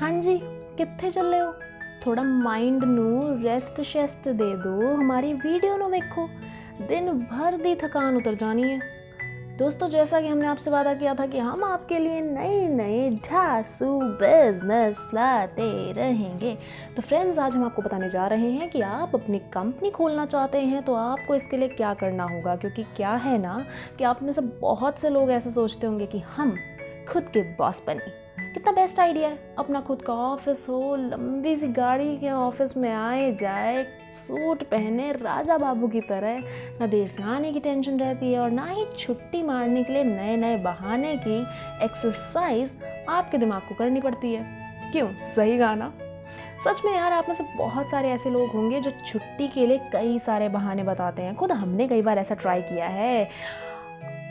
हाँ जी, कित्थे ਚੱਲੇ हो? थोड़ा माइंड ਨੂੰ ਰੈਸਟ ਸ਼ੈਸਟ ਦੇ दो, हमारी वीडियो ਨੂੰ ਵੇਖो, दिन भर दी थकान उतर जानी है। दोस्तों, जैसा कि हमने आपसे वादा किया था कि हम आपके लिए नए नए ढासू बिजनेस लाते रहेंगे, तो फ्रेंड्स आज हम आपको बताने जा रहे हैं कि आप अपनी कंपनी खोलना चाहते हैं तो आपको इसके लिए क्या करना होगा। क्योंकि क्या है ना कि आप में से बहुत से लोग ऐसे सोचते होंगे कि हम खुद के बॉस बने, कितना बेस्ट आइडिया है, अपना खुद का ऑफिस हो, लंबी सी गाड़ी के ऑफिस में आए जाए, सूट पहने राजा बाबू की तरह, ना देर से आने की टेंशन रहती है और ना ही छुट्टी मारने के लिए नए नए बहाने की एक्सरसाइज आपके दिमाग को करनी पड़ती है। क्यों? सही कहा ना। सच में यार, आप में से बहुत सारे ऐसे लोग होंगे जो छुट्टी के लिए कई सारे बहाने बताते हैं। खुद हमने कई बार ऐसा ट्राई किया है।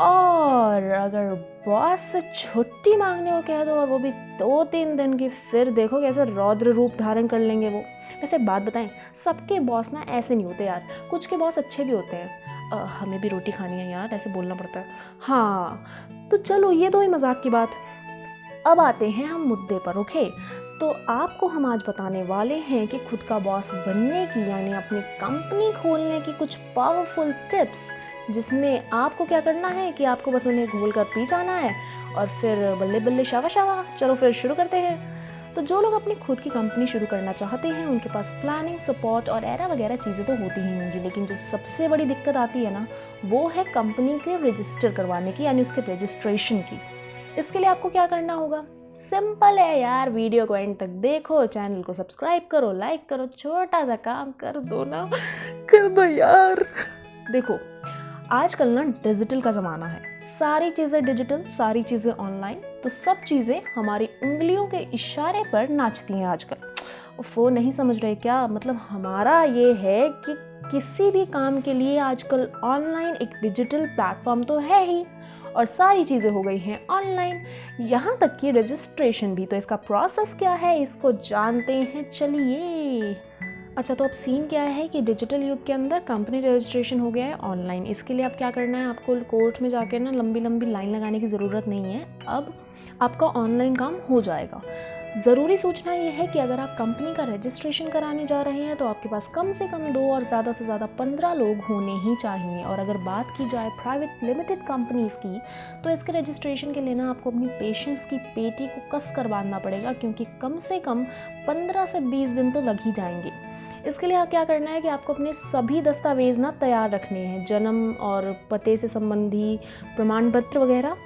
और अगर बॉस से छुट्टी मांगने को कह दो और वो भी 2-3 दिन की, फिर देखो कैसे रौद्र रूप धारण कर लेंगे वो। वैसे बात बताएं, सबके बॉस ना ऐसे नहीं होते यार, कुछ के बॉस अच्छे भी होते हैं। हमें भी रोटी खानी है यार, ऐसे बोलना पड़ता है। हाँ तो चलो, ये तो ही मजाक की बात। अब आते हैं हम मुद्दे पर। ओके, तो आपको हम आज बताने वाले हैं कि खुद का बॉस बनने की, यानी अपनी कंपनी खोलने की कुछ पावरफुल टिप्स, जिसमें आपको क्या करना है कि आपको बस उन्हें घोल कर पी जाना है और फिर बल्ले बल्ले शावा शावा। चलो फिर शुरू करते हैं। तो जो लोग अपनी खुद की कंपनी शुरू करना चाहते हैं, उनके पास प्लानिंग, सपोर्ट और एरा वगैरह चीज़ें तो होती ही होंगी, लेकिन जो सबसे बड़ी दिक्कत आती है ना, वो है कंपनी के रजिस्टर करवाने की, यानी उसके रजिस्ट्रेशन की। इसके लिए आपको क्या करना होगा? सिंपल है यार, वीडियो को एंड तक देखो, चैनल को सब्सक्राइब करो, लाइक करो, छोटा सा काम कर दो ना, कर दो यार। देखो, आजकल ना डिजिटल का ज़माना है, सारी चीज़ें डिजिटल, सारी चीज़ें ऑनलाइन, तो सब चीज़ें हमारी उंगलियों के इशारे पर नाचती हैं आजकल। वो नहीं समझ रहे क्या? मतलब हमारा ये है कि किसी भी काम के लिए आजकल ऑनलाइन एक डिजिटल प्लेटफॉर्म तो है ही, और सारी चीज़ें हो गई हैं ऑनलाइन, यहाँ तक कि रजिस्ट्रेशन भी। तो इसका प्रोसेस क्या है, इसको जानते हैं, चलिए। अच्छा, तो अब सीन क्या है कि डिजिटल युग के अंदर कंपनी रजिस्ट्रेशन हो गया है ऑनलाइन। इसके लिए अब क्या करना है, आपको कोर्ट में जाकर ना लंबी लंबी लाइन लगाने की ज़रूरत नहीं है। अब आपका ऑनलाइन काम हो जाएगा। ज़रूरी सूचना ये है कि अगर आप कंपनी का रजिस्ट्रेशन कराने जा रहे हैं तो आपके पास कम से कम 2 और ज़्यादा से ज़्यादा 15 लोग होने ही चाहिए। और अगर बात की जाए प्राइवेट लिमिटेड कंपनीज़ की, तो इसके रजिस्ट्रेशन के लिए ना आपको अपनी पेशेंस की पेटी को कस कर बांधना पड़ेगा, क्योंकि कम से कम 15 से 20 दिन तो लग ही जाएंगे। इसके लिए क्या करना है कि आपको अपने सभी दस्तावेज ना तैयार रखने हैं, जन्म और पते से संबंधी प्रमाण पत्र वगैरह।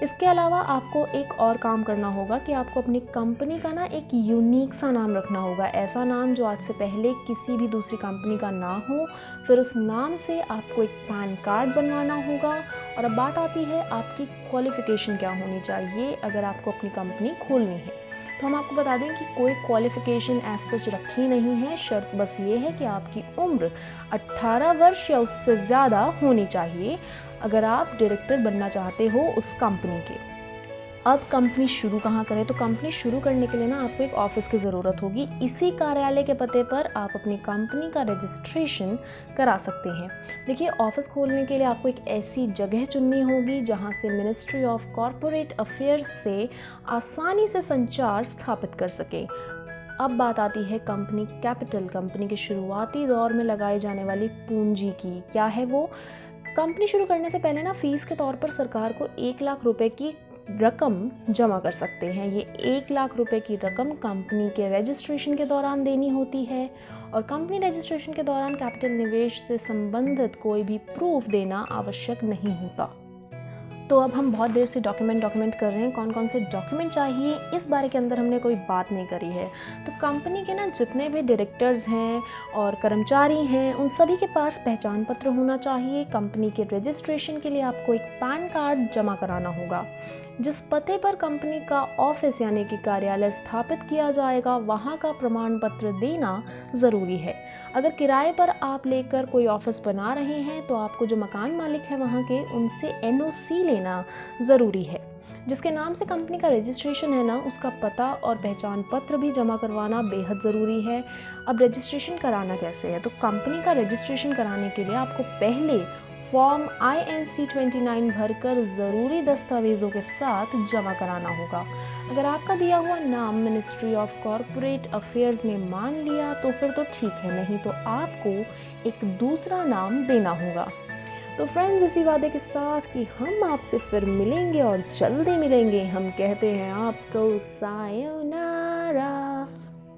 इसके अलावा आपको एक और काम करना होगा कि आपको अपनी कंपनी का ना एक यूनिक सा नाम रखना होगा, ऐसा नाम जो आज से पहले किसी भी दूसरी कंपनी का ना हो। फिर उस नाम से आपको एक पैन कार्ड बनवाना होगा। और अब बात आती है आपकी क्वालिफ़िकेशन क्या होनी चाहिए अगर आपको अपनी कंपनी खोलनी है। तो हम आपको बता दें कि कोई क्वालिफ़िकेशन एज सच रखी नहीं है, शर्त बस ये है कि आपकी उम्र 18 वर्ष या उससे ज़्यादा होनी चाहिए अगर आप डायरेक्टर बनना चाहते हो उस कंपनी के। अब कंपनी शुरू कहाँ करें? तो कंपनी शुरू करने के लिए ना आपको एक ऑफिस की ज़रूरत होगी। इसी कार्यालय के पते पर आप अपनी कंपनी का रजिस्ट्रेशन करा सकते हैं। देखिए, ऑफिस खोलने के लिए आपको एक ऐसी जगह चुननी होगी जहाँ से मिनिस्ट्री ऑफ कॉरपोरेट अफेयर्स से आसानी से संचार स्थापित कर सके। अब बात आती है कंपनी कैपिटल, कंपनी के शुरुआती दौर में लगाई जाने वाली पूंजी की। क्या है वो? कंपनी शुरू करने से पहले ना फीस के तौर पर सरकार को 1 लाख रुपए की रकम जमा कर सकते हैं। ये 1 लाख रुपए की रकम कंपनी के रजिस्ट्रेशन के दौरान देनी होती है। और कंपनी रजिस्ट्रेशन के दौरान कैपिटल निवेश से संबंधित कोई भी प्रूफ देना आवश्यक नहीं होता। तो अब हम बहुत देर से डॉक्यूमेंट कर रहे हैं, कौन कौन से डॉक्यूमेंट चाहिए इस बारे के अंदर हमने कोई बात नहीं करी है। तो कंपनी के ना जितने भी डायरेक्टर्स हैं और कर्मचारी हैं, उन सभी के पास पहचान पत्र होना चाहिए। कंपनी के रजिस्ट्रेशन के लिए आपको एक पैन कार्ड जमा कराना होगा। जिस पते पर कंपनी का ऑफिस यानी कि कार्यालय स्थापित किया जाएगा, वहाँ का प्रमाण पत्र देना ज़रूरी है। अगर किराए पर आप लेकर कोई ऑफिस बना रहे हैं तो आपको जो मकान मालिक है वहाँ के, उनसे NOC लेना ज़रूरी है। जिसके नाम से कंपनी का रजिस्ट्रेशन है ना, उसका पता और पहचान पत्र भी जमा करवाना बेहद ज़रूरी है। अब रजिस्ट्रेशन कराना कैसे है? तो कंपनी का रजिस्ट्रेशन कराने के लिए आपको पहले फॉर्म INC-29 भरकर ज़रूरी दस्तावेज़ों के साथ जमा कराना होगा। अगर आपका दिया हुआ नाम मिनिस्ट्री ऑफ कॉरपोरेट अफेयर्स ने मान लिया तो फिर तो ठीक है, नहीं तो आपको एक दूसरा नाम देना होगा। तो फ्रेंड्स, इसी वादे के साथ कि हम आपसे फिर मिलेंगे और जल्दी मिलेंगे, हम कहते हैं आपको सायोनारा।